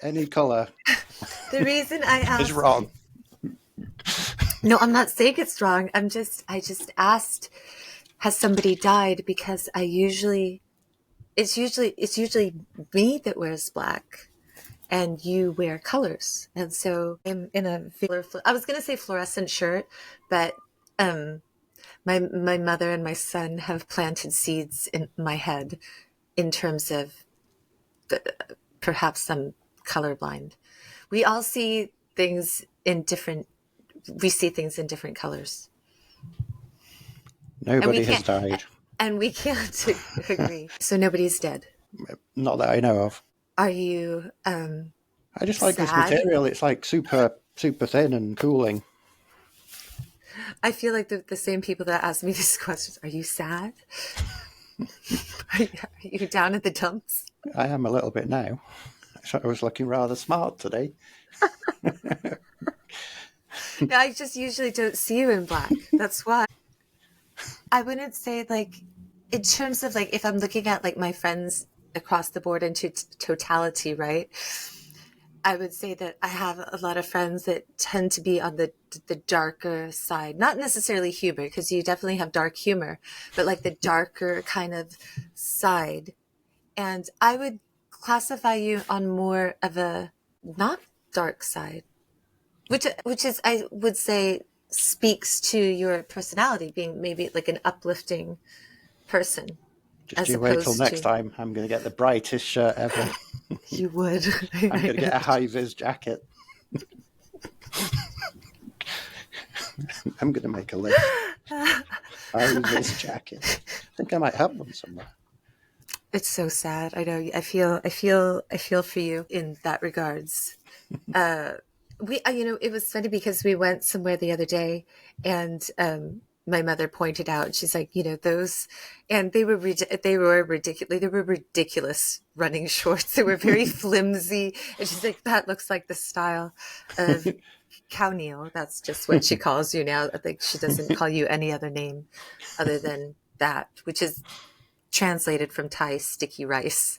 Any colour The reason I is asked, wrong. no, I'm not saying it's wrong. I just asked, has somebody died? Because it's usually me that wears black and you wear colors. And so I'm in I was going to say fluorescent shirt, but um, my mother and my son have planted seeds in my head in terms of perhaps I'm colorblind. We all see things in different, we see things in different colors. And we Nobody has can't, died. and we can't agree. So nobody's dead. Not that I know of. Are you I just like this sad? material. It's like super thin and cooling. I feel like the same people that ask me these questions. Are you sad? Are you down at the dumps? I am a little bit now. I was looking rather smart today. No, I just usually don't see you in black. That's why. I wouldn't say like, in terms of like, if I'm looking at like my friends across the board into totality, right? I would say that I have a lot of friends that tend to be on the darker side, not necessarily humor, because you definitely have dark humor, but like the darker kind of side. And I would classify you on more of a not dark side, which is, I would say, speaks to your personality being maybe like an uplifting person, Just as you wait till opposed next to time. I'm going to get the brightest shirt ever. you would. I'm going to get a high vis jacket. I'm going to make a list. High vis jacket. I think I might have one somewhere. It's so sad. I know. I feel for you in that regards. It was funny because we went somewhere the other day, and my mother pointed out. She's like, those, and they were ridiculous. They were ridiculous running shorts. They were very flimsy, and she's like, that looks like the style of cow Neil. That's just what she calls you now. I think she doesn't call you any other name other than that, which is translated from Thai sticky rice.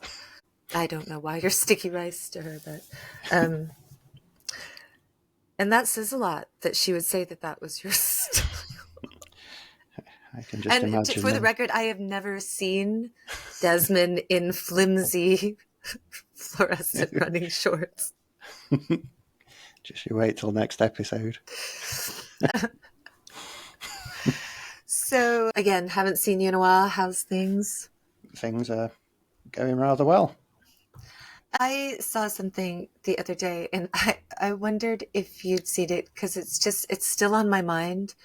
I don't know why you're sticky rice to her, but and that says a lot that she would say that that was your style. I can just And imagine for the now. record, I have never seen Desmond in flimsy fluorescent running shorts. Just you wait till next episode. So again, haven't seen you in a while. How's things? Things are going rather well. I saw something the other day and I wondered if you'd seen it because it's still on my mind.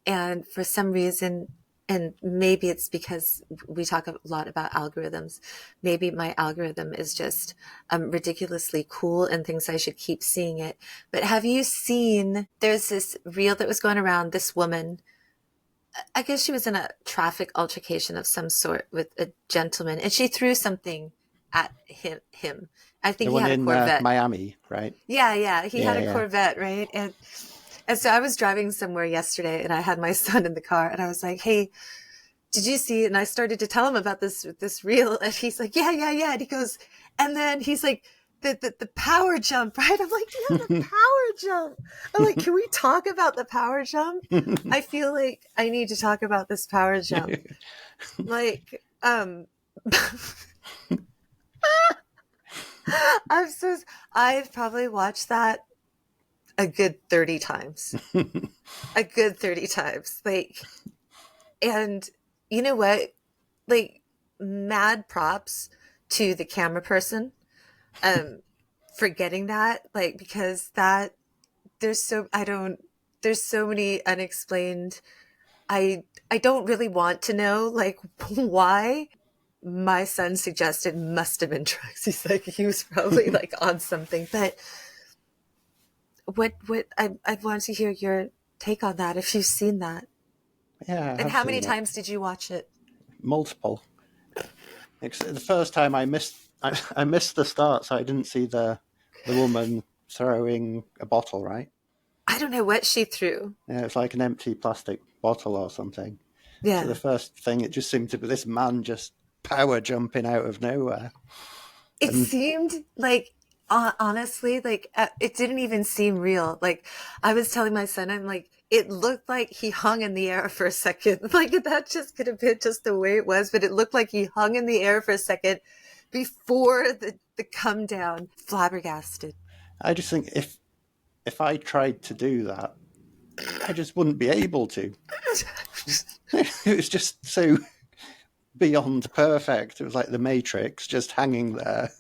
And for some reason, and maybe it's because we talk a lot about algorithms, maybe my algorithm is just ridiculously cool and thinks I should keep seeing it. But have you seen, there's this reel that was going around, this woman, I guess she was in a traffic altercation of some sort with a gentleman, and she threw something at him. I think The he one had a in Corvette. Miami, right? Yeah, he had Yeah, a yeah. Corvette, right? And so I was driving somewhere yesterday and I had my son in the car and I was like, "Hey, did you see?" And I started to tell him about this reel and he's like, "Yeah." And he goes, and then he's like, the power jump, right? I'm like, "Yeah, the power jump." I'm like, "Can we talk about the power jump?" I feel like I need to talk about this power jump. Like, I'm so I've probably watched that a good 30 times. A good 30 times. Like, and you know what? Like, mad props to the camera person um for getting that, like, because that there's so I don't there's so many unexplained. I don't really want to know like why. My son suggested must have been drugs. He's like he was probably like on something. But I want to hear your take on that if you've seen that. Yeah, I And have how many seen it. times did you watch it? Multiple. The first time I missed the start, so I didn't see the woman throwing a bottle, right? I don't know what she threw. Yeah, it's like an empty plastic bottle or something. So the Yeah. first thing, it just seemed to be this man just power jumping out of nowhere. It And seemed like honestly, like it didn't even seem real. Like I was telling my son, I'm like, it looked like he hung in the air for a second. Like that just could have been just the way it was, but it looked like he hung in the air for a second before the come down. Flabbergasted. I just think if I tried to do that, I just wouldn't be able to. It was just so beyond perfect. It was like the Matrix just hanging there.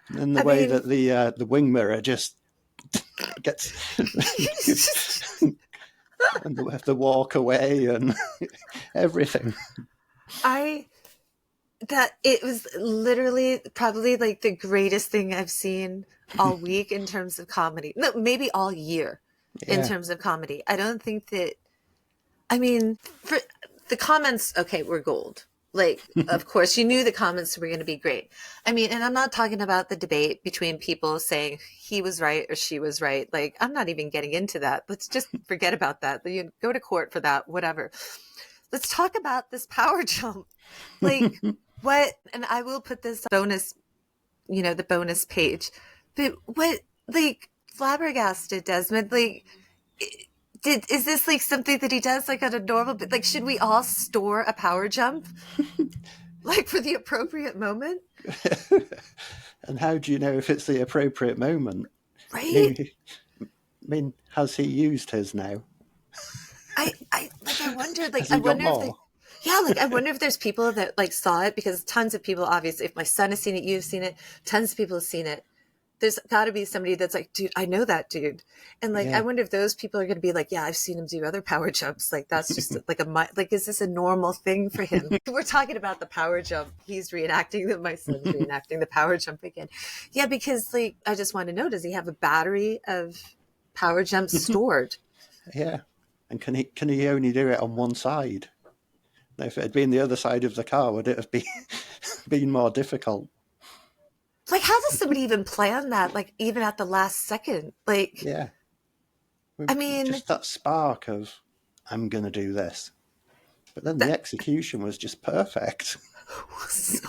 And then the I way mean, that the wing mirror just gets and the walk away and everything. I that it was literally probably like the greatest thing I've seen all week in terms of comedy. No, maybe all year in Yeah. terms of comedy. I don't think that, I mean, for the comments, okay, were gold. Like, of course, you knew the comments were going to be great. I mean, and I'm not talking about the debate between people saying he was right or she was right. Like, I'm not even getting into that. Let's just forget about that. You go to court for that, whatever. Let's talk about this power jump. Like, what, and I will put this bonus, the bonus page, but what, like, flabbergasted Desmond, like, is this like something that he does like on a normal, but like, should we all store a power jump like for the appropriate moment? And how do you know if it's the appropriate moment? Right. Maybe, I mean, has he used his now? I wondered, like, Has I he got wonder if they, more? yeah, like, I wonder if there's people that like saw it, because tons of people, obviously, if my son has seen it, you've seen it, tons of people have seen it. There's got to be somebody that's like, dude, I know that dude. And like, I Yeah. wonder if those people are going to be like, yeah, I've seen him do other power jumps. Like, that's just like like, is this a normal thing for him? We're talking about the power jump. He's reenacting that. My son's reenacting the power jump again. Yeah, because like, I just want to know, does he have a battery of power jumps stored? Yeah. And can he only do it on one side? If it had been the other side of the car, would it have been more difficult? Like, how does somebody even plan that? Like, even at the last second? Like, Yeah. I mean, Just that spark of I'm gonna do this. But then the that execution was just perfect. was so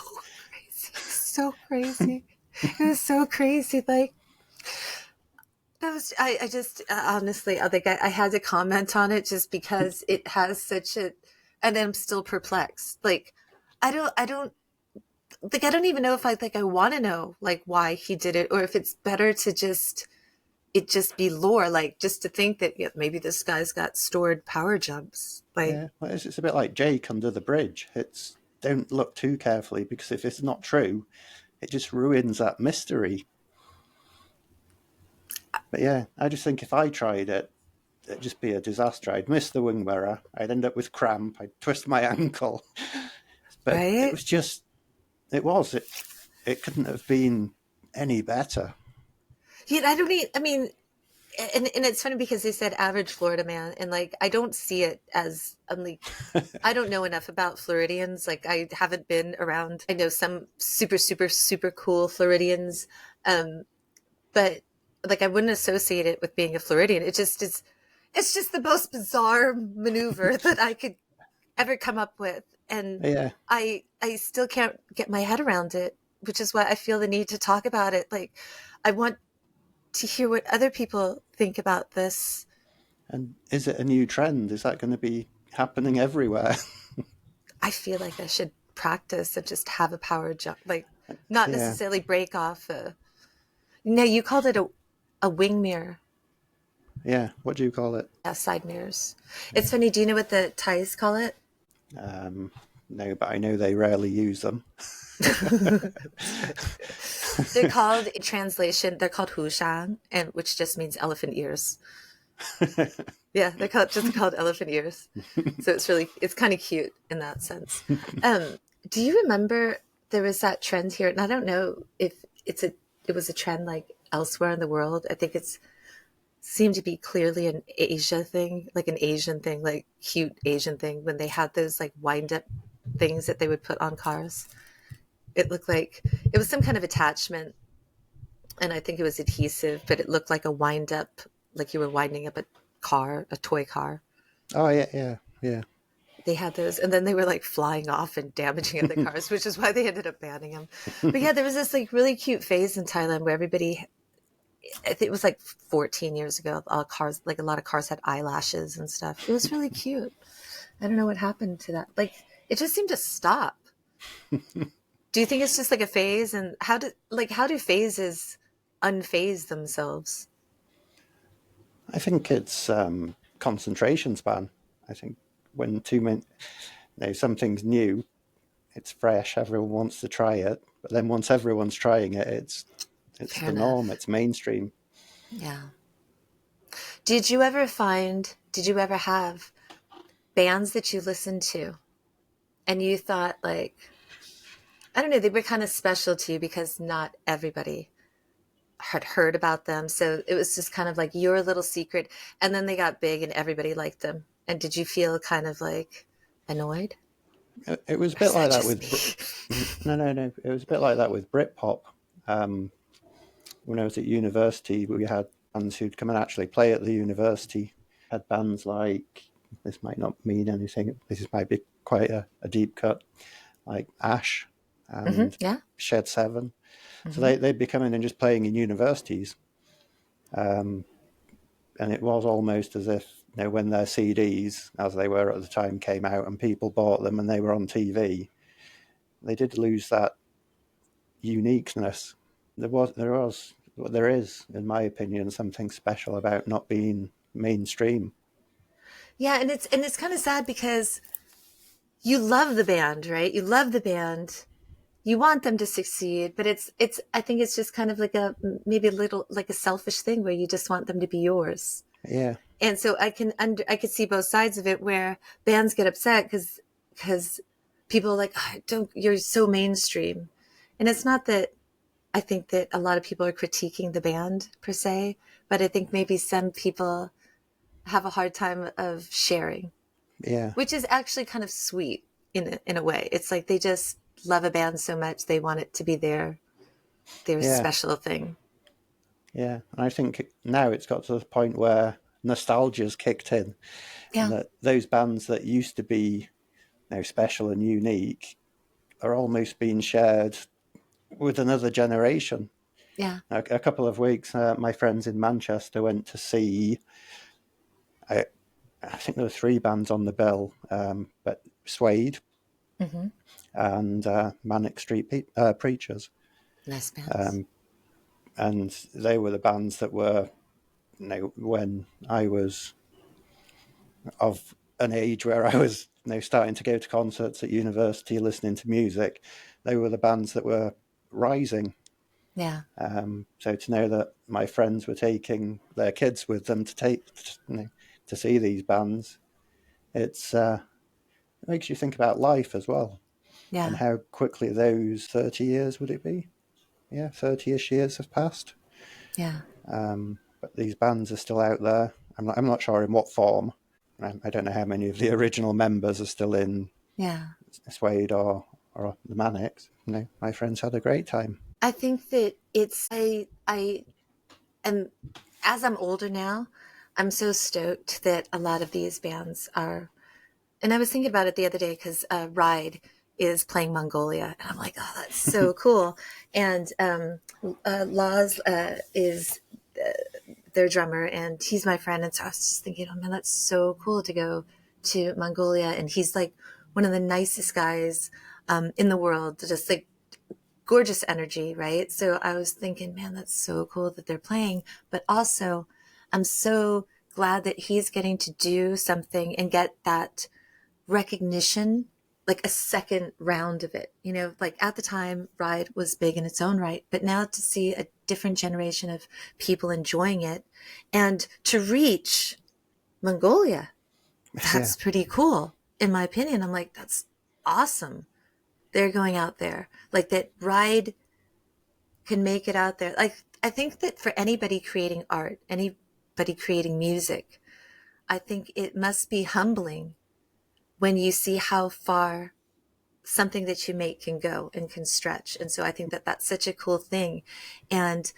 crazy. So crazy. It was so crazy. Like, that was, I just, honestly, I think I had to comment on it just because it has such a, and I'm still perplexed. Like, I don't, like, I don't even know if I want to know, like, why he did it, or if it's better to just, it just be lore, like, just to think that, yeah, maybe this guy's got stored power jumps. Like, Yeah, well, it's a bit like Jake under the bridge. It's don't look too carefully because if it's not true, it just ruins that mystery. But yeah, I just think if I tried it, it'd just be a disaster. I'd miss the wing mirror. I'd end up with cramp. I'd twist my ankle. But it right? was just, it was. It couldn't have been any better. Yeah, I don't need, I mean, and it's funny because they said average Florida man, and like, I don't see it as, I'm like, I don't know enough about Floridians. Like, I haven't been around. I know some super, super, super cool Floridians, um, but like, I wouldn't associate it with being a Floridian. It just is. It's just the most bizarre maneuver that I could ever come up with, and Yeah, I still can't get my head around it, which is why I feel the need to talk about it. Like, I want to hear what other people think about this. and is it a new trend? Is that going to be happening everywhere? I feel like I should practice and just have a power jump, like not Yeah, necessarily break off a. No, you called it a wing mirror. yeah. What do you call it? Yeah, side mirrors. It's Yeah. funny. Do you know what the Thais call it? Um, no, but I know they rarely use them. They're called, in translation, they're called hushan, and which just means elephant ears. Yeah, they're called elephant ears. So it's kind of cute in that sense. Do you remember there was that trend here, and I don't know if it was a trend like elsewhere in the world. I think it's seemed to be clearly an Asia thing, like an Asian thing, like cute Asian thing, when they had those like wind up things that they would put on cars. It looked like it was some kind of attachment, and I think it was adhesive, but it looked like a wind up, like you were winding up a car, a toy car. Oh yeah, yeah, yeah. They had those, and then they were like flying off and damaging other cars, which is why they ended up banning them. But yeah, there was this like really cute phase in Thailand where everybody I think it was like 14 years ago. All cars, like a lot of cars had eyelashes and stuff. It was really cute. I don't know what happened to that. Like it just seemed to stop. Do you think it's just like a phase? And how do phases unphase themselves? I think it's concentration span. I think when too many, something's new, it's fresh, everyone wants to try it. But then once everyone's trying it, it's Fair the norm, enough. it's mainstream. Yeah. Did you ever have bands that you listened to and you thought like, I don't know, they were kind of special to you because not everybody had heard about them. So it was just kind of like your little secret. And then they got big and everybody liked them. And did you feel kind of like annoyed? It was a Or is bit like that that just with me? no. It was a bit like that with Britpop. Um, when I was at university, we had bands who'd come and actually play at the university. Had bands like, this might not mean anything. This might be quite a deep cut, like Ash and Yeah. Shed Seven. So Hmm. they'd be coming and just playing in universities. Um, and it was almost as if, when their CDs, as they were at the time, came out and people bought them and they were on TV, they did lose that uniqueness. There is, in my opinion, something special about not being mainstream. Yeah. And it's kind of sad because you love the band, right? You love the band. You want them to succeed, but I think it's just kind of like maybe a little like a selfish thing where you just want them to be yours. Yeah, And so I could see both sides of it where bands get upset because people are like, oh, don't, you're so mainstream. And it's not that I think that a lot of people are critiquing the band per se, but I think maybe some people have a hard time of sharing, yeah, which is actually kind of sweet in a way. It's like they just love a band so much they want it to be their yeah, special thing. yeah. And I think now it's got to the point where nostalgia's kicked in, and Yeah, that those bands that used to be special and unique are almost being shared with another generation. yeah, A couple of weeks, my friends in Manchester went to see. I, I think there were three bands on the bill, but Suede hmm, and Manic Street Preachers, nice bands. um, and they were the bands that were, when I was of an age where I was, starting to go to concerts at university, listening to music. They were the bands that were rising. Yeah, So to know that my friends were taking their kids with them to see these bands, it makes you think about life as well, and yeah, how quickly those 30 years, would it be? Yeah, 30ish years have passed. yeah, But these bands are still out there. I'm not sure in what form. I don't know how many of the original members are still in yeah. Suede or the Manics. My friends had a great time. I think that I am, as I'm older now, I'm so stoked that a lot of these bands are, and I was thinking about it the other day because Ride is playing Mongolia, and I'm like, oh, that's so cool. And Laws is their drummer, and he's my friend. And so I was just thinking, oh man, that's so cool to go to Mongolia. And he's like one of the nicest guys in the world, just like gorgeous energy, right? So I was thinking, man, that's so cool that they're playing. But also, I'm so glad that he's getting to do something and get that recognition, like a second round of it. Like at the time, Ride was big in its own right, but now to see a different generation of people enjoying it and to reach Mongolia, Yeah, that's pretty cool. In my opinion, I'm like, that's awesome. They're going out there. Like that Ride can make it out there. Like, I think that for anybody creating art, anybody creating music, I think it must be humbling when you see how far something that you make can go and can stretch. And so I think that that's such a cool thing. And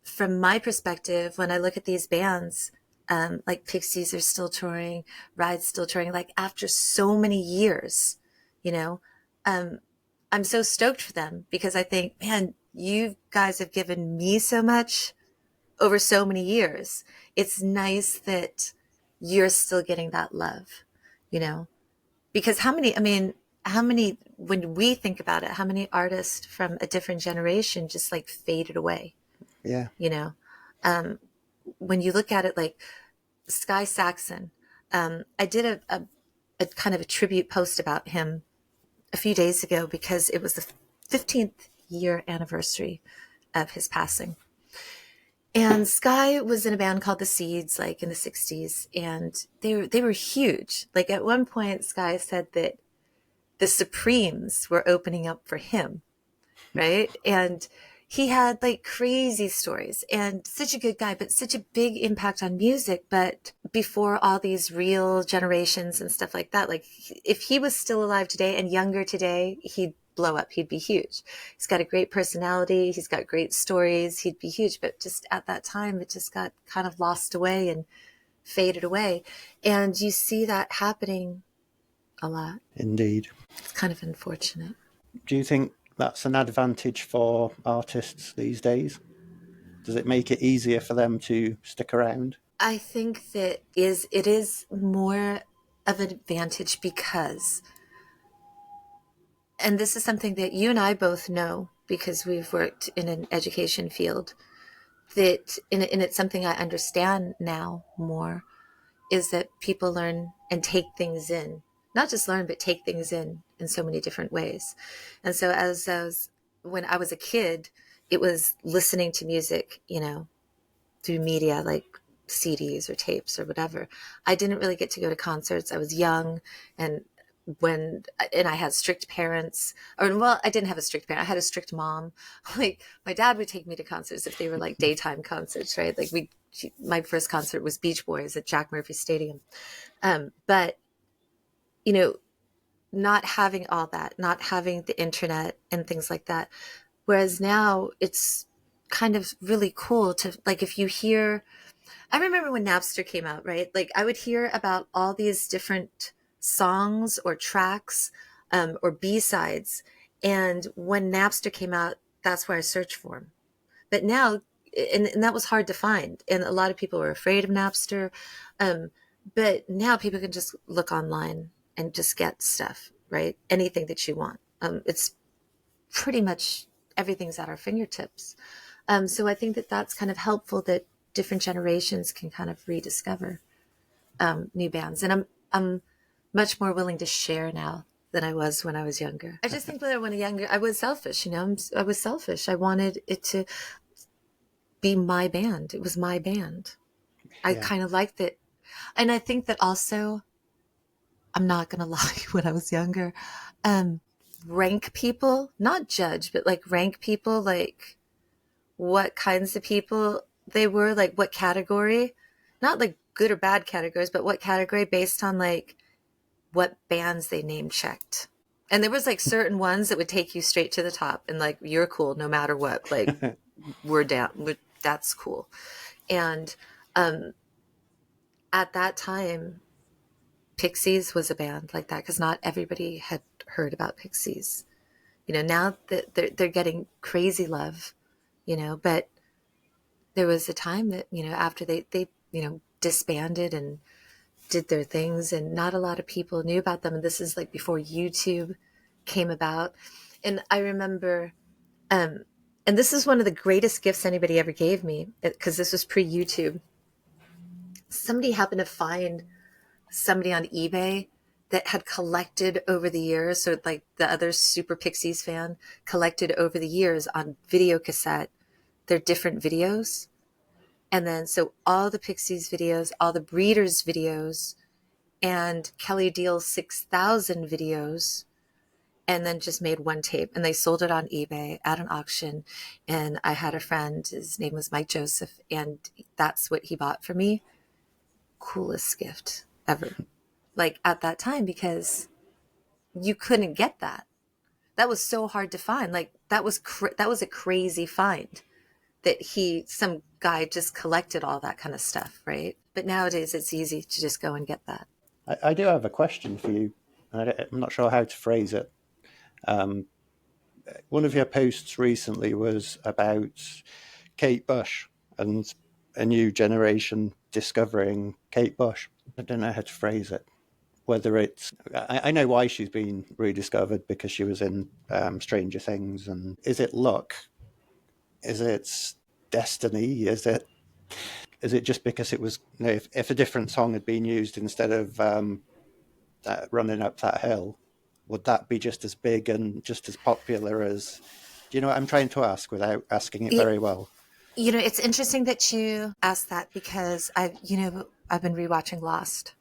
from my perspective, when I look at these bands, like Pixies are still touring, Ride's still touring, like after so many years, you know, um, I'm so stoked for them because I think, man, you guys have given me so much. over so many years. It's nice that you're still getting that love, you know, because how many, when we think about it, how many artists from a different generation just like faded away, Yeah. you know? When you look at it, like Sky Saxon, I did a kind of a tribute post about him a few days ago because it was the 15th year anniversary of his passing. And Sky was in a band called The Seeds, like in the 60s, and they were huge. Like at one point, Sky said that the Supremes were opening up for him, right? And he had like crazy stories and such a good guy, but such a big impact on music. But before all these real generations and stuff like that, like if he was still alive today and younger today, he'd blow up. He'd be huge. He's got a great personality. He's got great stories. He'd be huge. But just at that time, it just got kind of lost away and faded away. And you see that happening a lot. Indeed. It's kind of unfortunate. Do you think that's an advantage for artists these days? Does it make it easier for them to stick around? I think that it is more of an advantage because, and this is something that you and I both know because we've worked in an education field, that and it's something I understand now more, is that people learn and take things in, not just learn, but take things in so many different ways. And so as when I was a kid, it was listening to music, you know, through media like CDs or tapes or whatever. I didn't really get to go to concerts. I was young, and I had strict parents, or well, I didn't have a strict parent. I had a strict mom. Like my dad would take me to concerts if they were like daytime concerts, right? Like my first concert was Beach Boys at Jack Murphy Stadium. But you know, not having all that, not having the internet and things like that. Whereas now it's kind of really cool to like if you hear, I remember when Napster came out, right? Like I would hear about all these different songs or tracks or B-sides. And when Napster came out, that's where I searched for them. But now, and that was hard to find. And a lot of people were afraid of Napster. Um, but now people can just look online and just get stuff, right? Anything that you want. It's pretty much everything's at our fingertips. So I think that that's kind of helpful that different generations can kind of rediscover new bands. And I'm much more willing to share now than I was when I was younger. I just think that when I was younger, I was selfish. You know, I was selfish. I wanted it to be my band. It was my band. I Yeah. kind of liked it, and I think that also, I'm not gonna lie, when I was younger, um, rank people, not judge, but like rank people, like what kinds of people they were, like what category, not like good or bad categories, but what category based on like what bands they name checked. And there was like certain ones that would take you straight to the top and like you're cool no matter what. Like we're down, that's cool. And um, at that time, Pixies was a band like that because not everybody had heard about Pixies. You know, now that they're getting crazy love, you know, but there was a time that, you know, after they you know, disbanded and did their things and not a lot of people knew about them. And this is like before YouTube came about. And I remember, um, and this is one of the greatest gifts anybody ever gave me because this was pre YouTube. Somebody happened to find somebody on eBay that had collected over the years. So like the other Super Pixies fan collected over the years on video cassette, their different videos. And then, so all the Pixies videos, all the Breeders videos, and Kelly Deal's 6,000 videos, and then just made one tape. And they sold it on eBay at an auction. And I had a friend, his name was Mike Joseph, and that's what he bought for me. Coolest gift ever. Like at that time, because you couldn't get that. That was so hard to find. Like that was a crazy find that some guy just collected all that kind of stuff, right? But nowadays it's easy to just go and get that. I do have a question for you. I'm not sure how to phrase it. One of your posts recently was about Kate Bush and a new generation discovering Kate Bush. I don't know how to phrase it. Whether it's, I know why she's been rediscovered, because she was in Stranger Things. And is it luck? Is it destiny? Is it just because it was, if a different song had been used instead of Running Up That Hill, would that be just as big and just as popular as? Do you know what I'm trying to ask without asking it very well? It's interesting that you asked that, because I've been rewatching Lost.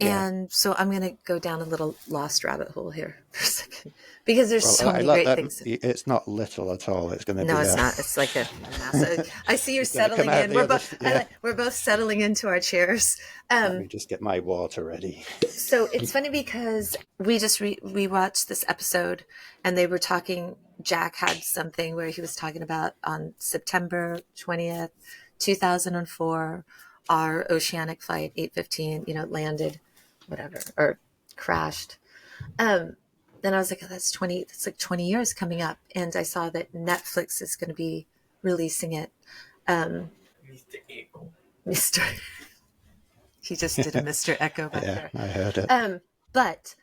Yeah. And so I'm going to go down a little Lost rabbit hole here for a second, because there's so I many like great that. things. It's not little at all. It's going to No, be it's not. It's like a massive. I see you're it's going to come settling out in. the other. Yeah. We're both settling into our chairs. Let me just get my water ready. So it's funny because we just rewatched this episode, and they were talking. Jack had something where he was talking about on September 20th, 2004, our oceanic flight 815, landed, whatever, or crashed. Then I was like, oh, that's like 20 years coming up. And I saw that Netflix is going to be releasing it. Mr. Echo. He just did a Mr. Echo back there. I heard it. But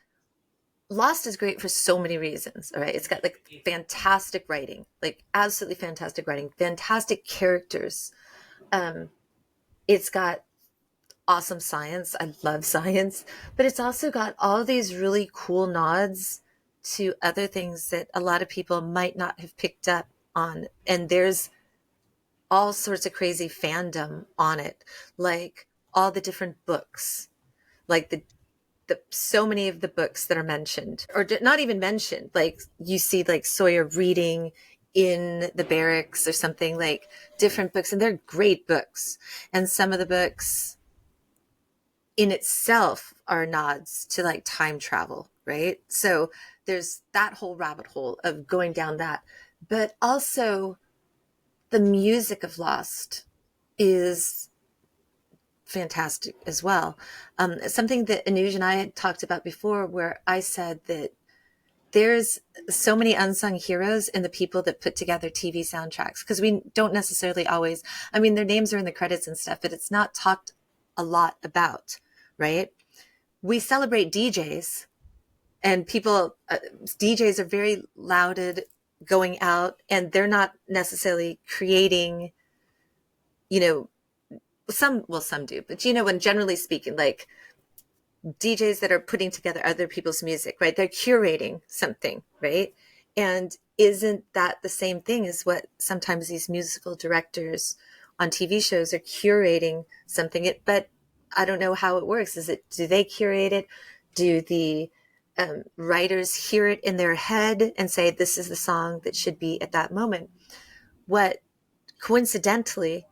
Lost is great for so many reasons. All right. It's got like fantastic writing, like absolutely fantastic writing, fantastic characters. It's got awesome science. I love science, but it's also got all these really cool nods to other things that a lot of people might not have picked up on. And there's all sorts of crazy fandom on it, like all the different books, like the so many of the books that are mentioned, or not even mentioned. Like you see like Sawyer reading in the barracks or something, like different books, and they're great books. And some of the books in itself are nods to like time travel, right? So there's that whole rabbit hole of going down that. But also the music of Lost is fantastic as well. Something that Anuj and I had talked about before, where I said that there's so many unsung heroes in the people that put together TV soundtracks, because we don't necessarily always, their names are in the credits and stuff, but it's not talked a lot about, right? We celebrate DJs, and people, DJs are very lauded going out, and they're not necessarily creating, some do, but when generally speaking, like DJs that are putting together other people's music, right? They're curating something, right? And isn't that the same thing as what sometimes these musical directors on TV shows are curating something? But I don't know how it works. Do they curate it? Do the writers hear it in their head and say, this is the song that should be at that moment? Coincidentally,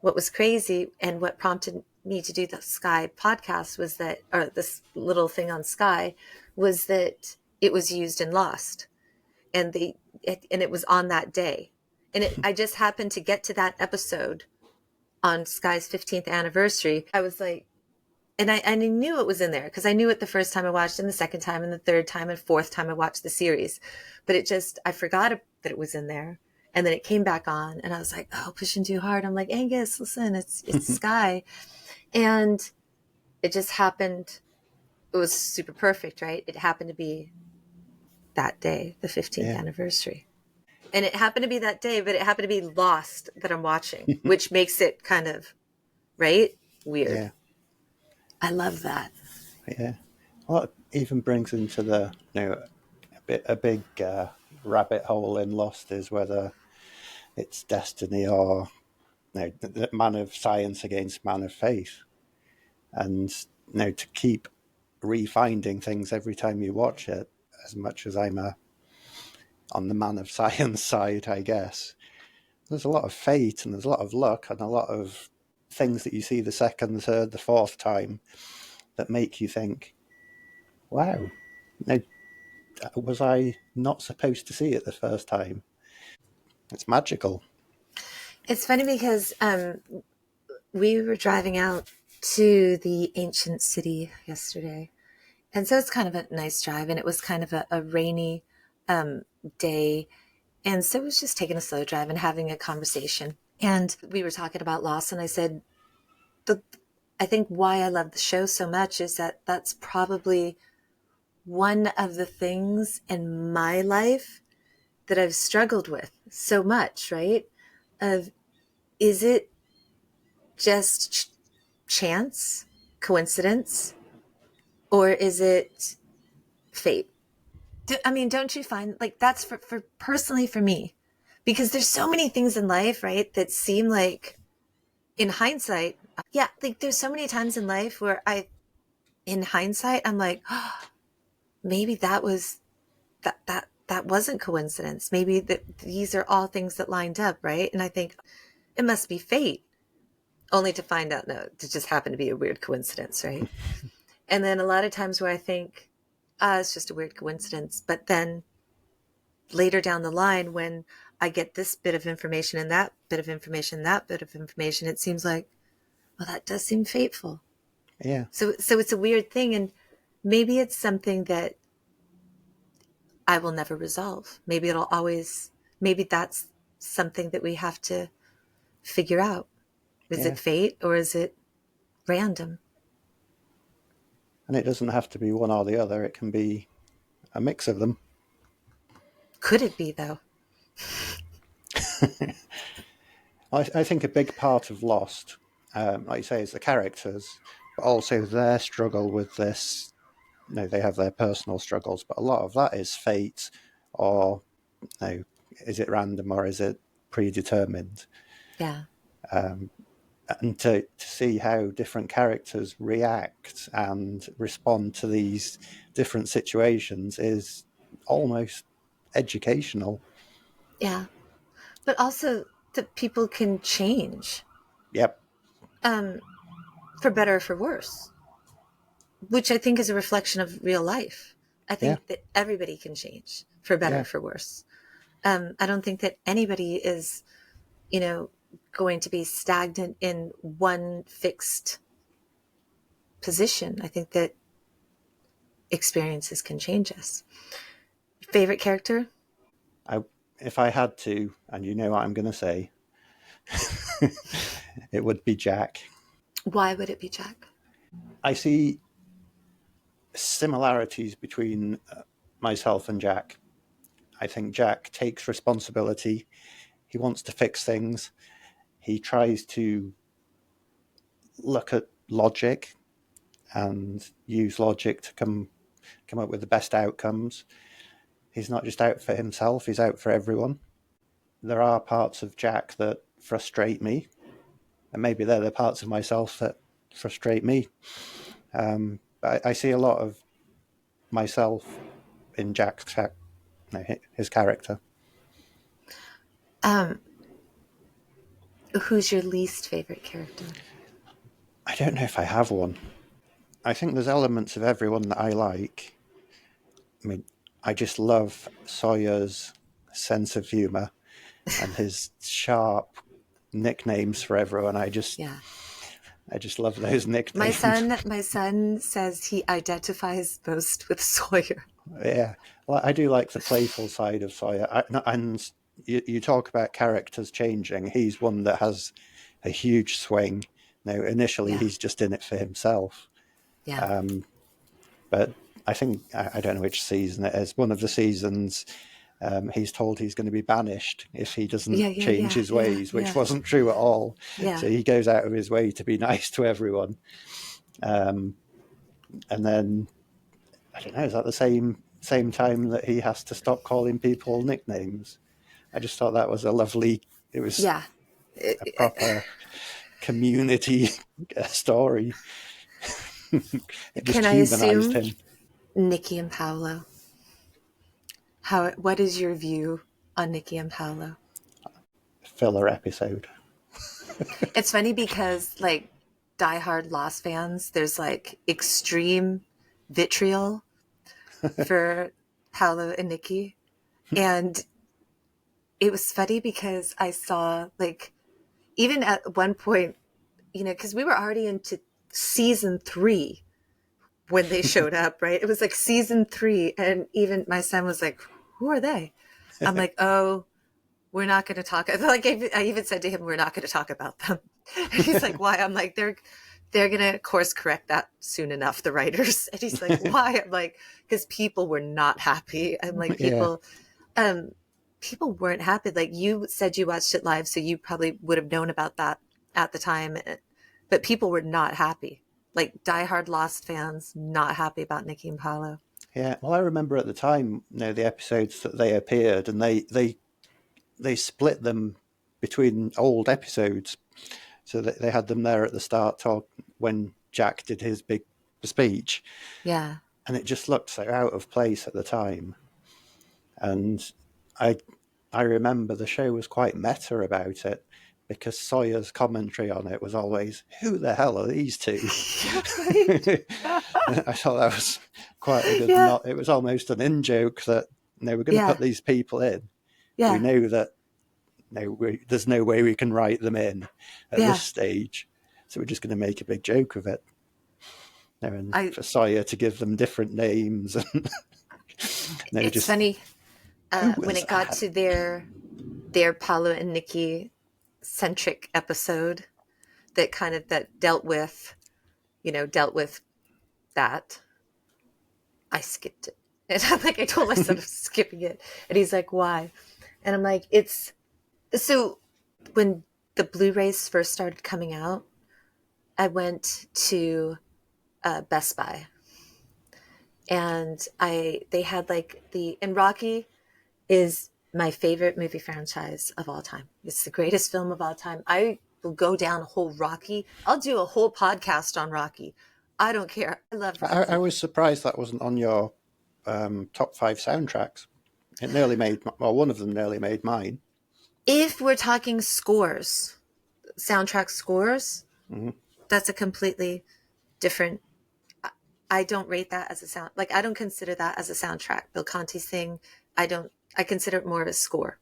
what was crazy and what prompted me to do the Sky podcast was that, or this little thing on Sky, was that it was used in Lost, and it was on that day, and I just happened to get to that episode on Sky's 15th anniversary. I was like, and I knew it was in there because I knew it the first time I watched it, and the second time, and the third time, and fourth time I watched the series, but I forgot that it was in there. And then it came back on, and I was like, oh, pushing too hard. I'm like, Angus, listen, it's Sky. And it just happened. It was super perfect, right? It happened to be that day, the 15th anniversary. And it happened to be that day, but it happened to be Lost that I'm watching, which makes it kind of, right? Weird. Yeah. I love that. Yeah. Well, it even brings into the, a big rabbit hole in Lost is whether it's destiny or the man of science against man of faith. And to keep refinding things every time you watch it, as much as I'm on the man of science side, I guess, there's a lot of fate and there's a lot of luck and a lot of things that you see the second, the third, the fourth time that make you think, wow, was I not supposed to see it the first time? It's magical. It's funny because we were driving out to the ancient city yesterday. And so it's kind of a nice drive, and it was kind of a rainy day. And so it was just taking a slow drive and having a conversation. And we were talking about loss, and I said, the, I think why I love the show so much is that that's probably one of the things in my life that I've struggled with so much, right? Of, is it just chance, coincidence, or is it fate? I mean, don't you find like that's for personally for me, because there's so many things in life, right, that seem like in hindsight, yeah, like there's so many times in life where in hindsight, I'm like, oh, maybe that wasn't coincidence. Maybe that these are all things that lined up, right? And I think it must be fate, only to find out, no, it just happened to be a weird coincidence, right? And then a lot of times where I think, it's just a weird coincidence. But then later down the line, when I get this bit of information and that bit of information, that bit of information, it seems like, well, that does seem fateful. Yeah. So it's a weird thing. And maybe it's something that I will never resolve. Maybe that's something that we have to figure out. Is Yeah. it fate or is it random? And it doesn't have to be one or the other. It can be a mix of them. Could it be, though? I think a big part of Lost, like you say, is the characters, but also their struggle with this. They have their personal struggles, but a lot of that is fate, or is it random or is it predetermined? Yeah. And to see how different characters react and respond to these different situations is almost educational. Yeah. But also that people can change, Yep. um, for better or for worse, which I think is a reflection of real life. I Yeah. think that everybody can change for better Yeah. or for worse. I don't think that anybody is, you know, going to be stagnant in one fixed position. I think that experiences can change us. Favorite character? I, if I had to, and you know what I'm going to say, it would be Jack. Why would it be Jack? I see similarities between myself and Jack. I think Jack takes responsibility. He wants to fix things. He tries to look at logic and use logic to come up with the best outcomes. He's not just out for himself, he's out for everyone. There are parts of Jack that frustrate me, and maybe they're the parts of myself that frustrate me. But I see a lot of myself in Jack's his character. Um, who's your least favorite character? I don't know if I have one. I think there's elements of everyone that I like. I mean, I just love Sawyer's sense of humor and his sharp nicknames for everyone. Yeah. I just love those My nicknames. son, my son says he identifies most with Sawyer. Yeah, well, I do like the playful side of Sawyer. And you talk about characters changing. He's one that has a huge swing. Now, initially, Yeah. he's just in it for himself. Yeah. But I think, I don't know which season it is, one of the seasons, he's told he's going to be banished if he doesn't Yeah. Yeah. change Yeah. his Yeah. ways, which Yeah. wasn't true at all. Yeah. So he goes out of his way to be nice to everyone. And then, I don't know, is that the same time that he has to stop calling people nicknames? I just thought that was a lovely, it was Yeah. a proper community story. It just Can I humanized assume him. Nikki and Paolo? What is your view on Nikki and Paolo? Filler episode. It's funny because like diehard Lost fans, there's like extreme vitriol for Paolo and Nikki. And it was funny because I saw like even at one point, because we were already into season 3 when they showed up, right? It was like season 3, and even my son was like, "Who are they?" I'm like, "Oh, we're not going to talk. Like I even said to him, we're not going to talk about them. And he's like, why? I'm like, they're going to course correct that soon enough, the writers. And he's like, why? I'm like, because people were not happy. I'm like, Yeah. people weren't happy. Like you said you watched it live, so you probably would have known about that at the time. But people were not happy. Like diehard Lost fans, not happy about Nikki and Paolo. Yeah. Well, I remember at the time, the episodes that they appeared, and they split them between old episodes. So they had them there at the start when Jack did his big speech. Yeah. And it just looked so out of place at the time. And I remember the show was quite meta about it, because Sawyer's commentary on it was always, who the hell are these two? I thought that was quite a good Yeah. It was almost an in-joke that we're going to Yeah. put these people in. Yeah. We know that there's no way we can write them in at this stage, so we're just going to make a big joke of it. And for Sawyer to give them different names. And it's funny when it got to their Paolo and Nikki centric episode that dealt with that. I skipped it. And I'm like, I told myself I'm skipping it. And he's like, why? And I'm like, so when the Blu-rays first started coming out, I went to Best Buy, and they had and Rocky is my favorite movie franchise of all time. It's the greatest film of all time. I will go down a whole Rocky. I'll do a whole podcast on Rocky. I don't care. I love Rocky. I was surprised that wasn't on your top 5 soundtracks. It nearly made, one of them nearly made mine. If we're talking scores, soundtrack scores, that's a completely different. I don't rate that as a sound. Like, I don't consider that as a soundtrack. Bill Conti's thing, I consider it more of a score.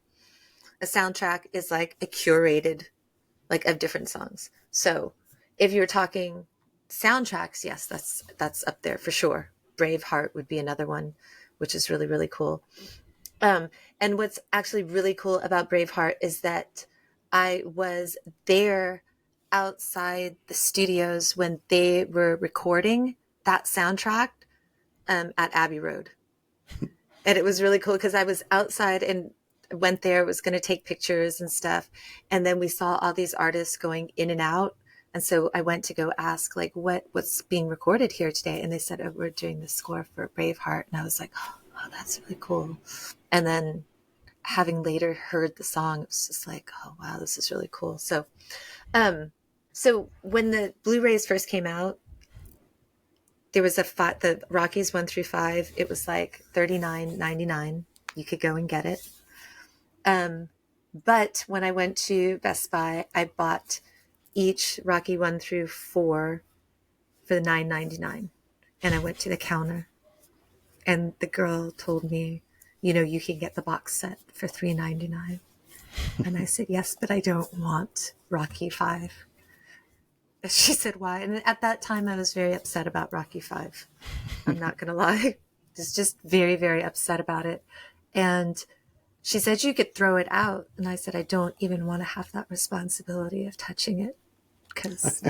A soundtrack is like a curated, of different songs. So if you're talking soundtracks, yes, that's up there for sure. Braveheart would be another one, which is really, really cool. And what's actually really cool about Braveheart is that I was there outside the studios when they were recording that soundtrack at Abbey Road. And it was really cool because I was outside and went there, was going to take pictures and stuff. And then we saw all these artists going in and out. And so I went to go ask, what's being recorded here today? And they said, oh, we're doing the score for Braveheart. And I was like, oh, that's really cool. And then having later heard the song, it was just like, oh, wow, this is really cool. So, so when the Blu-rays first came out, there was the Rockies 1 through 5. It was like $39.99. You could go and get it. But when I went to Best Buy, I bought each Rocky 1 through 4 for $9.99. And I went to the counter, and the girl told me, you can get the box set for $3.99. And I said, yes, but I don't want Rocky 5. She said, why? And at that time, I was very upset about Rocky 5. I'm not going to lie. I was just very, very upset about it. And she said, you could throw it out. And I said, I don't even want to have that responsibility of touching it, because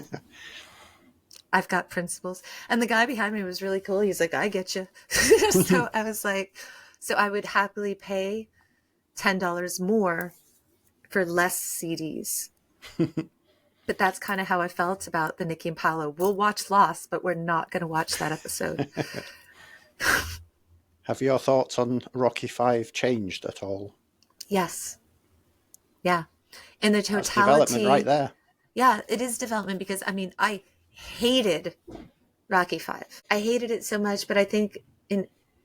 I've got principles. And the guy behind me was really cool. He's like, I get you. So I was like, so I would happily pay $10 more for less CDs. But that's kind of how I felt about the Nikki and Paolo. We'll watch Lost, but we're not going to watch that episode. Have your thoughts on Rocky 5 changed at all? Yes. Yeah. And the totality. That's development right there. Yeah, it is development, because I hated Rocky 5. I hated it so much, but I think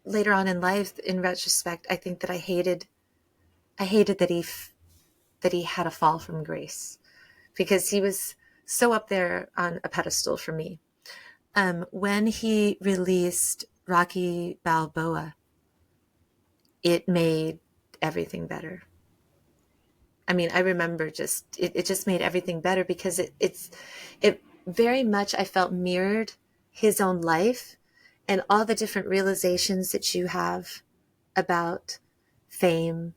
later on in life, in retrospect, I think that I hated that he had a fall from grace, because he was so up there on a pedestal for me. When he released Rocky Balboa, it made everything better. I remember it just made everything better, because it very much, I felt, mirrored his own life and all the different realizations that you have about fame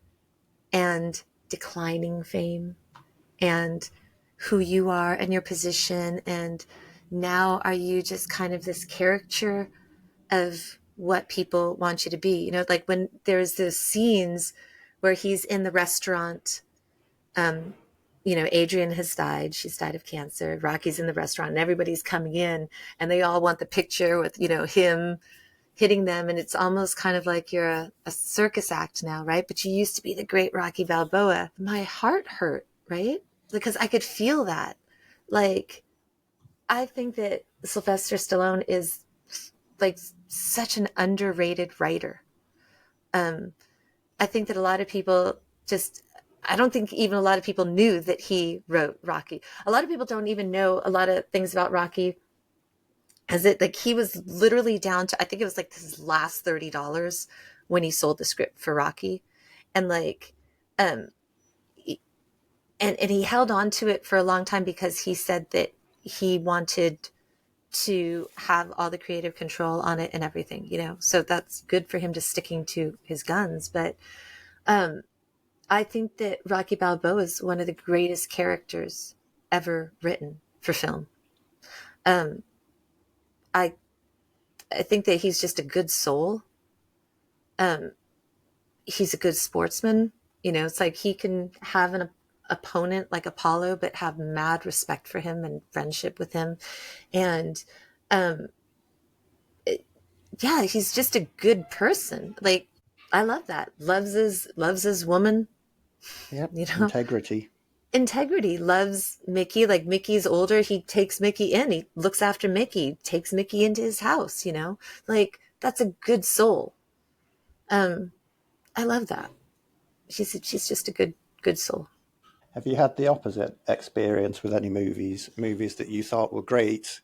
and declining fame and who you are and your position, and now are you just kind of this caricature of what people want you to be? You know, like when there's those scenes where he's in the restaurant, um, you know, Adrian has died. She's died of cancer. Rocky's in the restaurant and everybody's coming in and they all want the picture with, you know, him hitting them. And it's almost kind of like you're a circus act now, right? But you used to be the great Rocky Balboa. My heart hurt, right? Because I could feel that. Like, I think that Sylvester Stallone is like such an underrated writer. Um, I think that a lot of people just, I don't think even a lot of people knew that he wrote Rocky. A lot of people don't even know a lot of things about Rocky, as it, like, he was literally down to, I think it was like his last $30 when he sold the script for Rocky. And like, um, and he held on to it for a long time because he said that he wanted to have all the creative control on it and everything, you know, so that's good for him to sticking to his guns. But, I think that Rocky Balboa is one of the greatest characters ever written for film. Um, I I think that he's just a good soul. Um, he's a good sportsman. You know, it's like he can have an opponent like Apollo, but have mad respect for him and friendship with him. And um, yeah, he's just a good person. Like, I love that. Loves his woman. Yep, You know, integrity. integrity, loves Mickey. Like, Mickey's older, he takes Mickey in, he looks after Mickey, takes Mickey into his house, you know, like, that's a good soul. um I love that. She's just a good soul. Have you had the opposite experience with any movies that you thought were great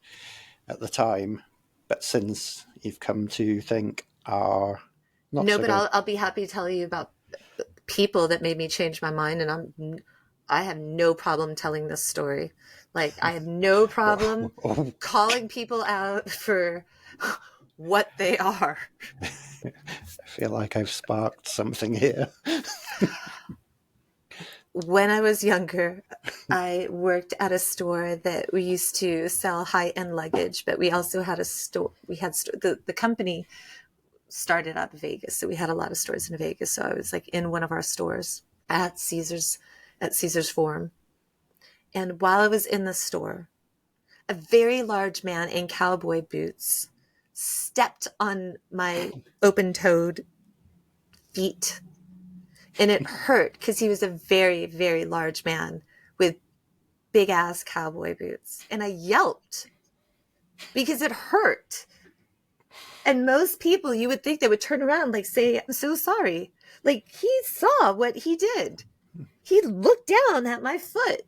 at the time, but since you've come to think are not No, so but good? I'll be happy to tell you about people that made me change my mind, and I have no problem telling this story. Like, I have no problem Oh, calling people out for what they are. I feel like I've sparked something here. When I was younger, I worked at a store that we used to sell high-end luggage, but we also had a store. The company started out of Vegas, so we had a lot of stores in Vegas. So I was like in one of our stores at Caesar's Forum. And while I was in the store, a very large man in cowboy boots stepped on my open-toed feet, and it hurt because he was a very, very large man with big ass cowboy boots. And I yelped because it hurt. And most people, you would think they would turn around and like say, I'm so sorry. Like, he saw what he did. He looked down at my foot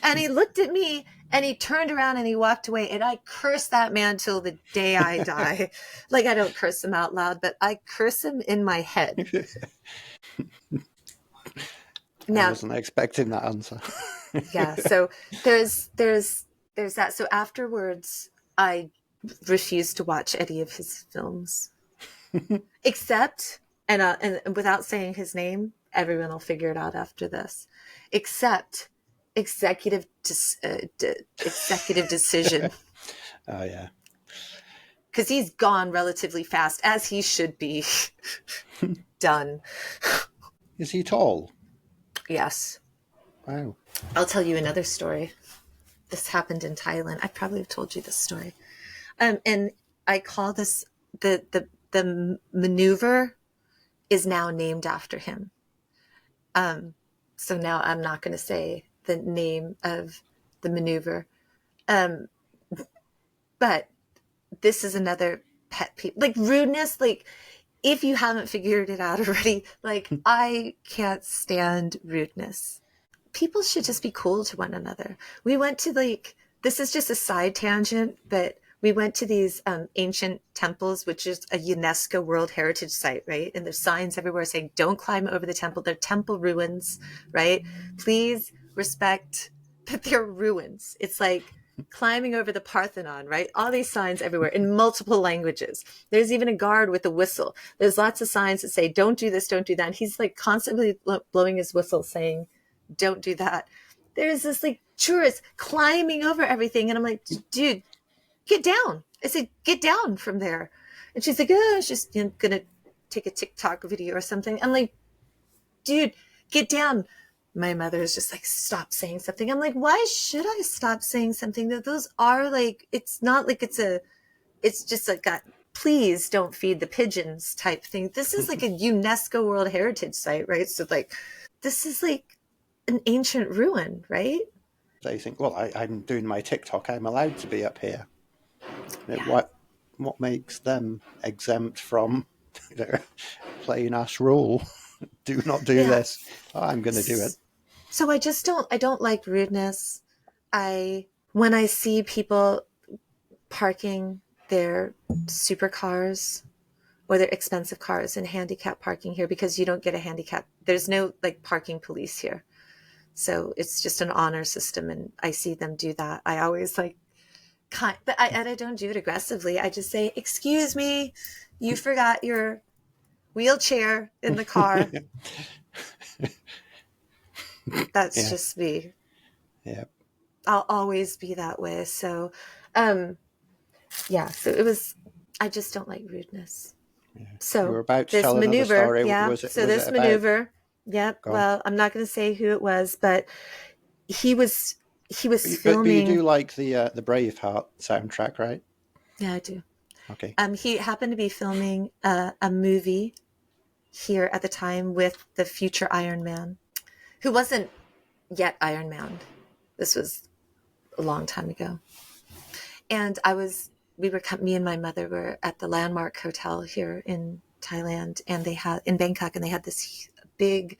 and he looked at me and he turned around and he walked away. And I cursed that man till the day I die. Like, I don't curse him out loud, but I curse him in my head. I Now, wasn't expecting that answer. yeah, so there's that. So afterwards, I refused to watch any of his films, except, and without saying his name, everyone will figure it out after this, except executive executive decision, Oh yeah. because he's gone relatively fast, as he should be. Done. Is he tall? Yes. Wow. I'll tell you another story. This happened in Thailand. I probably have told you this story. And I call this, the maneuver is now named after him. So now I'm not going to say the name of the maneuver. Um, but this is another pet peeve, like rudeness. Like, if you haven't figured it out already, like, I can't stand rudeness. People should just be cool to one another. We went to, like, this is just a side tangent, but we went to these ancient temples, which is a UNESCO World Heritage Site, right? And there's signs everywhere saying, don't climb over the temple. They're temple ruins, right? Please respect that they're ruins. It's like, climbing over the Parthenon, right? All these signs everywhere in multiple languages. There's even a guard with a whistle. There's lots of signs that say, don't do this, don't do that. And he's like constantly blowing his whistle saying, don't do that. There's this like tourist climbing over everything. And I'm like, dude, get down. I said, get down from there. And she's like, oh, she's going to take a TikTok video or something. I'm like, dude, get down. My mother is just like, stop saying something. I'm like, why should I stop saying something? That those are like, it's not like it's just like a please don't feed the pigeons type thing. This is like a UNESCO World Heritage Site, right? So like, this is like an ancient ruin, right? They think, well, I'm doing my TikTok. I'm allowed to be up here. Yeah. What makes them exempt from playing us rule? Do not do Yeah. this. Oh, I'm going to do it. So I don't like rudeness. When I see people parking their supercars or their expensive cars in handicap parking here, because you don't get a handicap. There's no like parking police here. So it's just an honor system. And I see them do that. I always like, but I don't do it aggressively. I just say, excuse me, you forgot your wheelchair in the car. That's Yeah. just me. Yeah. I'll always be that way. So, yeah, so it was, I just don't like rudeness. Yeah. You So were about to this tell another maneuver, story. yeah. Was So it this about? maneuver, yep. Go on. Well, I'm not going to say who it was, but he was But you do filming. like the Braveheart soundtrack, right? Yeah, I do. Okay. He happened to be filming a movie here at the time with the future Iron Man, who wasn't yet Iron Man. This was a long time ago. And me and my mother were at the Landmark Hotel here in Thailand, and in Bangkok, and they had this big,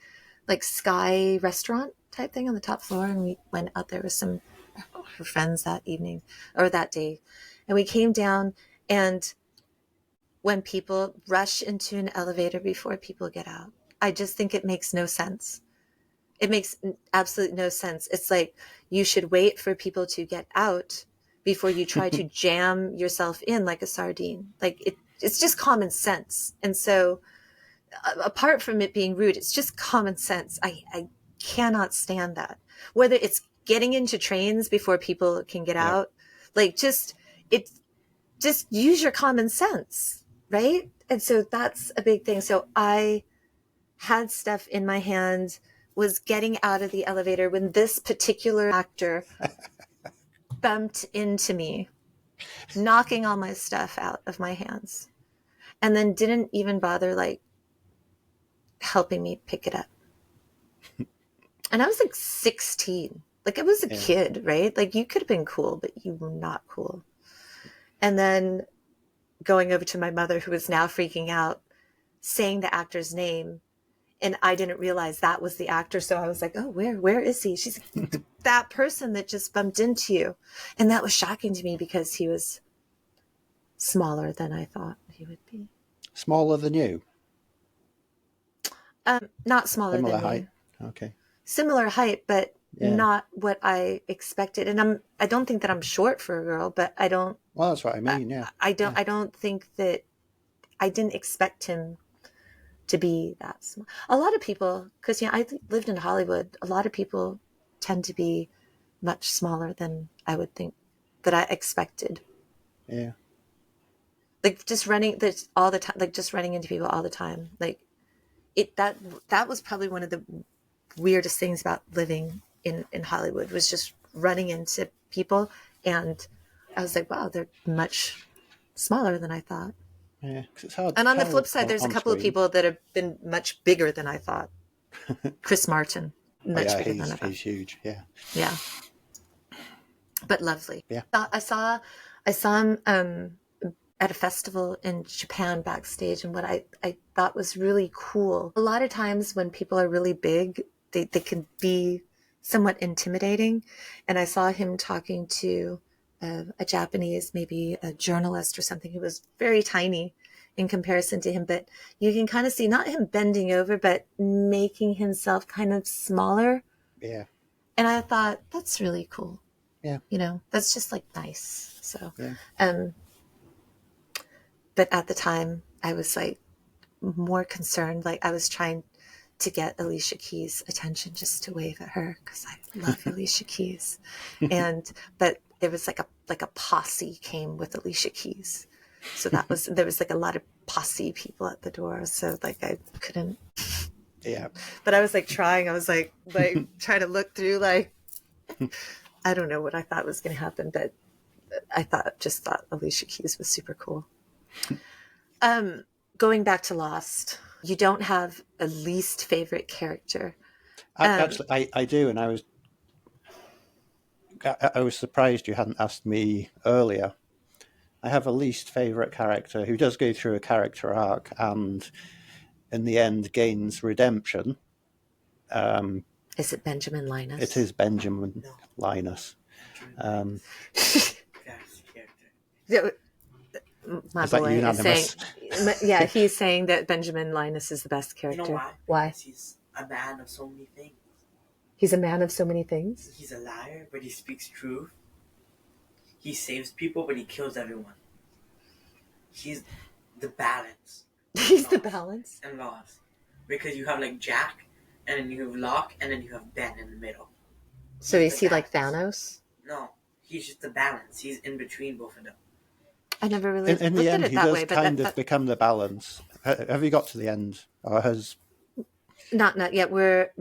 like, sky restaurant type thing on the top floor. And we went out there with some of her friends that evening or that day. And we came down, and when people rush into an elevator before people get out, I just think it makes no sense. It makes absolutely no sense. It's like you should wait for people to get out before you try to jam yourself in like a sardine. It's just common sense. And so, apart from it being rude, it's just common sense. I cannot stand that. Whether it's getting into trains before people can get Yeah. out, like just use your common sense, right? And so that's a big thing. So I had stuff in my hand, was getting out of the elevator when this particular actor bumped into me, knocking all my stuff out of my hands, and then didn't even bother like helping me pick it up. And I was like 16. Like I was a Yeah. kid, right? Like you could have been cool, but you were not cool. And then going over to my mother, who was now freaking out, saying the actor's name, and I didn't realize that was the actor. So I was like, oh, where is he? She's like, that person that just bumped into you. And that was shocking to me because he was smaller than I thought he would be. Smaller than you. Not smaller Similar than height. me. Okay. Similar height, but Yeah. not what I expected. And I don't think that I'm short for a girl, but Well, that's what I mean. Yeah. Yeah. I don't think that I didn't expect him to be that small. A lot of people, because I lived in Hollywood, a lot of people tend to be much smaller than I would think that I expected. Yeah. Like just running this all the time, like just running into people all the time. Like that was probably one of the weirdest things about living in Hollywood, was just running into people, and I was like, wow, they're much smaller than I thought. Yeah. Because it's hard to And on the flip tell side, there's a on couple of screen. people that have been much bigger than I thought. Chris Martin, Oh much yeah, bigger than I thought. he's huge. Yeah. Yeah, but lovely. Yeah. I saw him at a festival in Japan backstage, and what I thought was really cool. A lot of times when people are really big, they can be somewhat intimidating. And I saw him talking to a Japanese, maybe a journalist or something, who was very tiny in comparison to him, but you can kind of see not him bending over, but making himself kind of smaller. Yeah. And I thought, that's really cool. Yeah. That's just like nice. So, Yeah. but at the time I was like more concerned. Like I was trying to get Alicia Keys' attention just to wave at her because I love Alicia Keys, but there was like a posse came with Alicia Keys, so there was like a lot of posse people at the door, so like I couldn't. Yeah. But I was like trying. I was like trying to look through like I don't know what I thought was going to happen, but I just thought Alicia Keys was super cool. Going back to Lost, you don't have a least favorite character. I do, and I was surprised you hadn't asked me earlier. I have a least favorite character who does go through a character arc and in the end gains redemption. Is it Benjamin It Linus? is Benjamin Linus. Yeah, my Is that boy is saying, unanimous? yeah, he's saying that Benjamin Linus is the best character. You know why? Why? Because he's a man of so many things. He's a man of so many things. He's a liar, but he speaks truth. He saves people, but he kills everyone. He's the balance. He's the balance. And Lost. Because you have like Jack, and then you have Locke, and then you have Ben in the middle. So is he like Thanos? No, he's just the balance. He's in between both of them. I never really In looked the at end, it he that does way, but kind of become the balance. Have you got to the end, or has? not yet. We're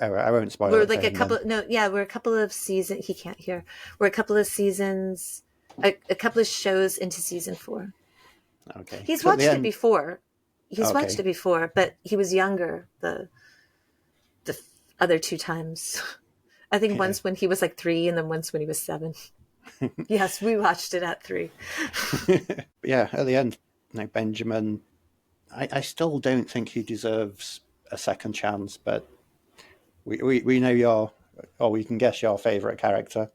I won't spoil we're it. like for a him couple. then. No, yeah, we're a couple of seasons. He can't hear. We're a couple of seasons. A couple of shows into season 4. Okay. He's So at watched the it end, before. He's Okay. watched it before, but he was younger the other 2 times. I think once when he was like 3 and then once when he was 7. Yes, we watched it at 3. Yeah, at the end, Benjamin. I still don't think he deserves a second chance, but we know or we can guess your favorite character.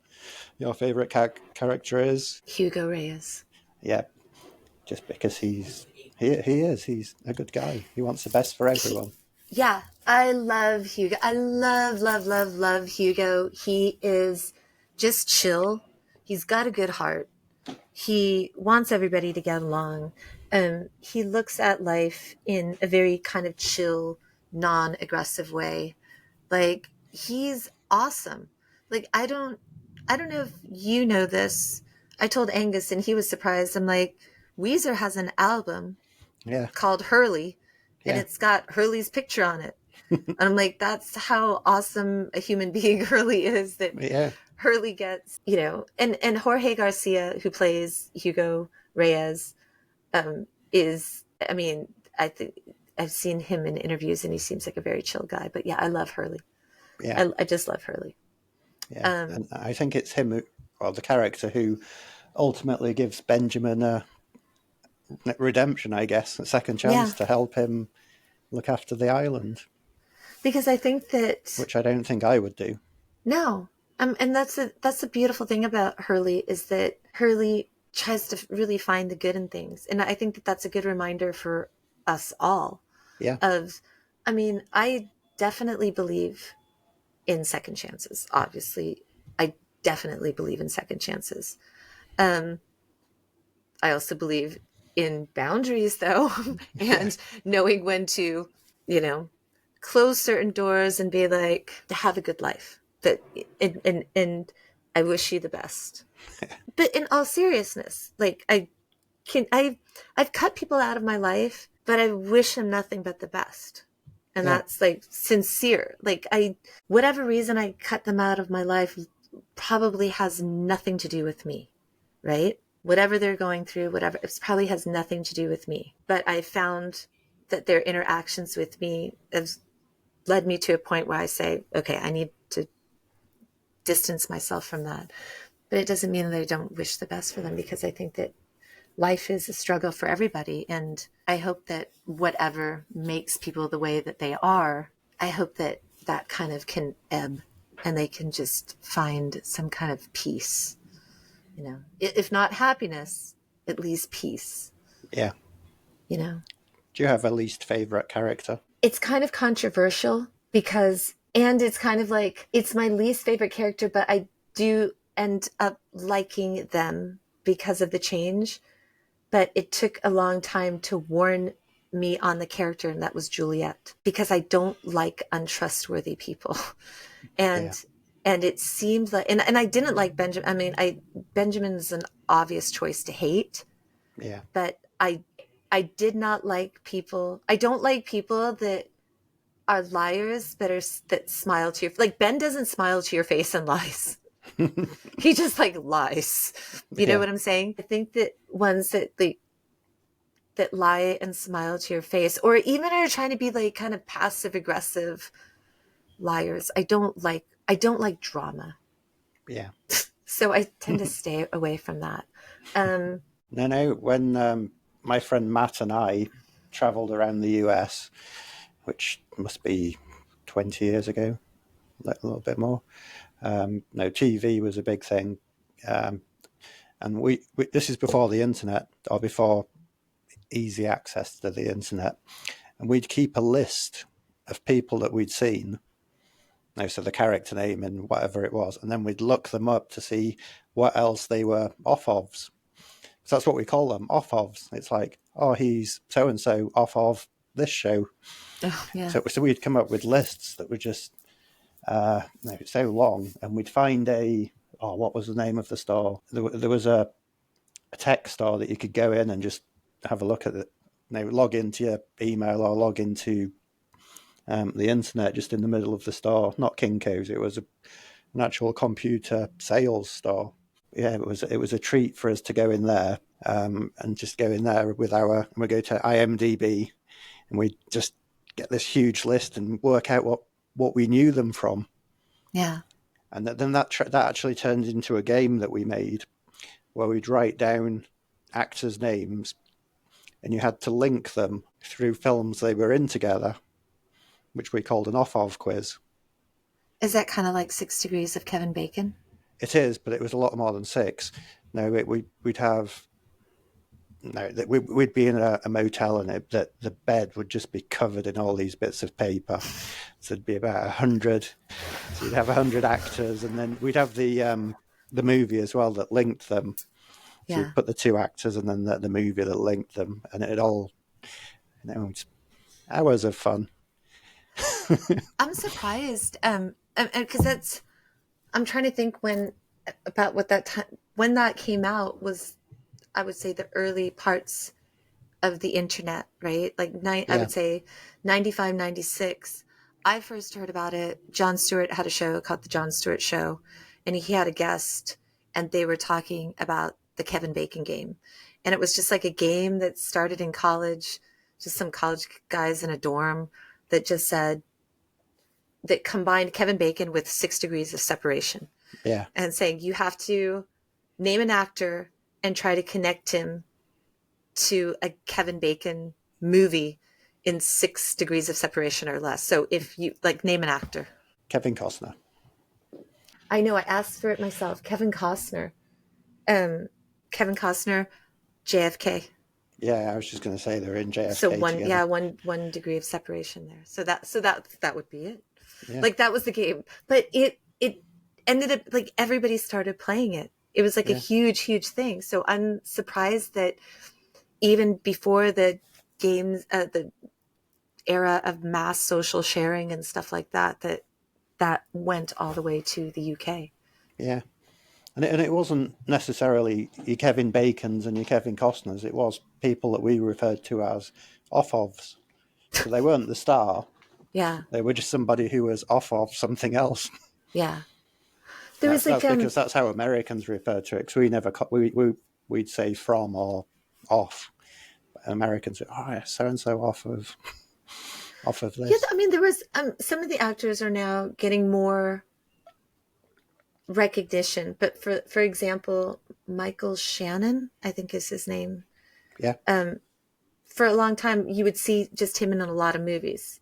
Your favorite character is Hugo Reyes. yeah, just because he is he's a good guy. He wants the best for everyone. Yeah, I love Hugo. I love Hugo. He is just chill. He's got a good heart. He wants everybody to get along. He looks at life in a very kind of chill, non-aggressive way. Like he's awesome. Like I don't know if you know this. I told Angus and he was surprised. I'm like, Weezer has an album Yeah, called Hurley and yeah, it's got Hurley's picture on it. And I'm like, that's how awesome a human being Hurley is, that yeah, Hurley gets, and Jorge Garcia, who plays Hugo Reyes, is, I mean, I think I've seen him in interviews and he seems like a very chill guy. But yeah, I love Hurley. yeah, I just love Hurley. yeah. And I think it's him, the character who ultimately gives Benjamin a redemption, I guess, a second chance Yeah. to help him look after the island, Because I think that which I don't think I would do. no, and that's the beautiful thing about Hurley is that Hurley tries to really find the good in things, and I think that that's a good reminder for us all. Yeah, Of, I mean, I definitely believe in second chances. Obviously, I definitely believe in second chances. Um, I also believe in boundaries, though, and knowing when to, you know, close certain doors and be like, have a good life. But and I wish you the best. But in all seriousness, like I've cut people out of my life, but I wish them nothing but the best. And yeah, that's like sincere. Like whatever reason I cut them out of my life probably has nothing to do with me, right? Whatever they're going through, whatever, it probably has nothing to do with me. But I found that their interactions with me have led me to a point where I say, okay, I need to distance myself from that. But it doesn't mean that I don't wish the best for them, because I think that life is a struggle for everybody. And I hope that whatever makes people the way that they are, I hope that that kind of can ebb and they can just find some kind of peace. If not happiness, at least peace. yeah. Do you have a least favorite character? It's kind of controversial because, and it's kind of like, it's my least favorite character, but I end up liking them because of the change, but it took a long time to warn me on the character, and that was Juliet, because I don't like untrustworthy people. Yeah. And it seemed like, and I didn't like Benjamin. I mean, Benjamin's an obvious choice to hate, Yeah. but I did not like people. I don't like people that are liars, that smile to your, like Ben doesn't smile to your face and lies. He just like lies. You know Yeah. what I'm saying? I think that ones that lie and smile to your face, or even are trying to be like kind of passive aggressive liars, I don't like. I don't like drama. Yeah. So I tend to stay away from that. No. When my friend Matt and I travelled around the US, which must be 20 years ago, a little bit more. No, TV was a big thing. And we this is before the internet, or before easy access to the internet. And we'd keep a list of people that we'd seen, so the character name and whatever it was, and then we'd look them up to see what else they were off ofs. So that's what we call them, off ofs. It's like, oh, he's so and so off of this show. Oh, yeah. So we'd come up with lists that were just so long, and we'd find what was the name of the store? There was a tech store that you could go in and just have a look at it. Log into your email or log into the internet just in the middle of the store. Not Kinko's. It was an actual computer sales store. Yeah, it was a treat for us to go in there and just go in there with we go to IMDb, and we just get this huge list and work out what we knew them from. Yeah. And then that actually turned into a game that we made where we'd write down actors' names, and you had to link them through films they were in together, which we called an off-of quiz. Is that kind of like 6 Degrees of Kevin Bacon? It is, but it was a lot more than 6. No, we'd have we'd be in a motel, and that the bed would just be covered in all these bits of paper. So it'd be about 100. So you'd have 100 actors, and then we'd have the movie as well that linked them. So Yeah. you'd put the 2 actors and then the movie that linked them, and it all, hours of fun. I'm surprised, because I'm trying to think about what that time when that came out was. I would say the early parts of the internet, right? Like I Yeah. would say 95, 96. I first heard about it. Jon Stewart had a show called The Jon Stewart Show, and he had a guest, and they were talking about the Kevin Bacon game. And it was just like a game that started in college, just some college guys in a dorm that combined Kevin Bacon with 6 Degrees of Separation. Yeah. And saying you have to name an actor and try to connect him to a Kevin Bacon movie in 6 Degrees of Separation or less. So if you name an actor. Kevin Costner. I know, I asked for it myself. Kevin Costner, JFK. Yeah, I was just going to say they're in JFK So together. one degree of separation there. So that would be it. Yeah. Like that was the game, but it ended up like everybody started playing it. It was like a huge thing. So I'm surprised that even before the games, the era of mass social sharing and stuff like that, that went all the way to the UK. Yeah. And it wasn't necessarily your Kevin Bacons and your Kevin Costners. It was people that we referred to as off-ofs. So they weren't the star. Yeah. They were just somebody who was off of something else. Yeah. That's because that's how Americans refer to it. Because we never we'd say from or off. Americans, so and so off of this. Yeah, I mean, there was some of the actors are now getting more recognition, but for example, Michael Shannon, I think is his name. Yeah. For a long time, you would see just him in a lot of movies,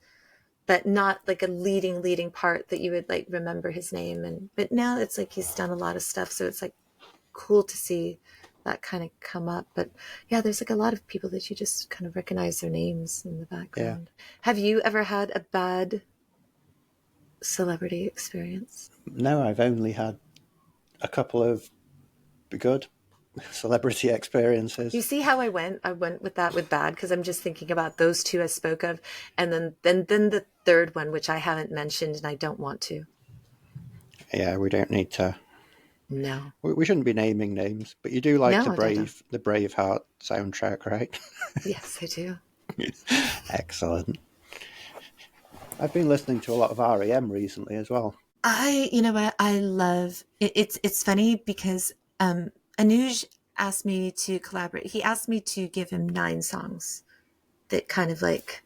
but not like a leading part that you would like remember his name. But now it's like he's done a lot of stuff, so it's like cool to see that kind of come up. But yeah, there's like a lot of people that you just kind of recognize their names in the background. Yeah. Have you ever had a bad celebrity experience? No, I've only had a couple of good celebrity experiences. You see how I went? I went with that with bad because I'm just thinking about those two I spoke of, and then the third one, which I haven't mentioned and I don't want to. Yeah, we don't need to. No, We shouldn't be naming names, but you do like no, I don't. the Braveheart soundtrack, right? Yes, I do. Excellent. I've been listening to a lot of REM recently as well. You know what? I love it. It's funny because Anuj asked me to collaborate. He asked me to give him 9 songs that kind of like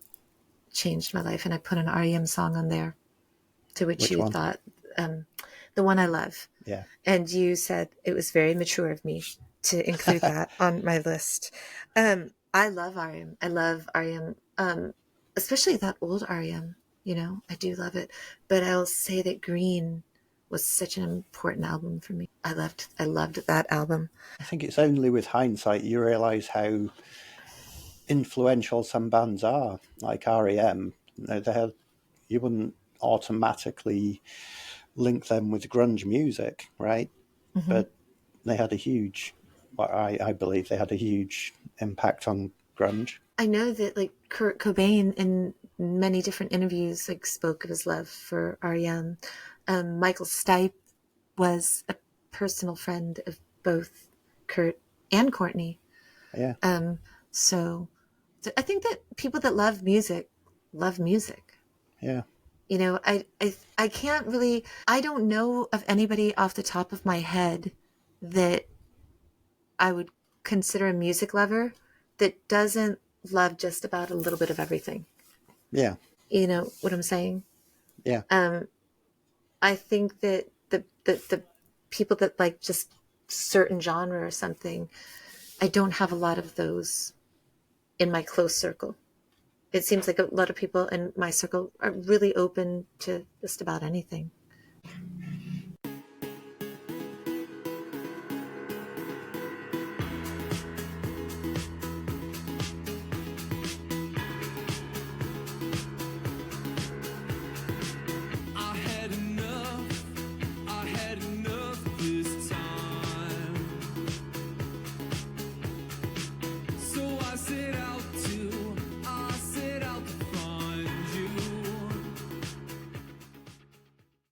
changed my life, and I put an REM song on there, to which Which you one? thought the one I love. Yeah. And you said it was very mature of me to include that on my list. I love REM. I love REM, especially that old REM. You know, I do love it. But I'll say that Green was such an important album for me. I loved that album. I think it's only with hindsight you realise how influential some bands are, like REM. You wouldn't automatically link them with grunge music, right? Hmm. But they had a huge, well, I believe they had a huge impact on grunge. I know that like Kurt Cobain in many different interviews like spoke of his love for REM. Michael Stipe was a personal friend of both Kurt and Courtney. Yeah, Um, so I think that people that love music. yeah. You know, I can't really, I don't know of anybody off the top of my head that I would consider a music lover that doesn't love just about a little bit of everything. Yeah, You know what I'm saying? yeah, Um, I think that the people that like just certain genre or something, I don't have a lot of those in my close circle. It seems like a lot of people in my circle are really open to just about anything.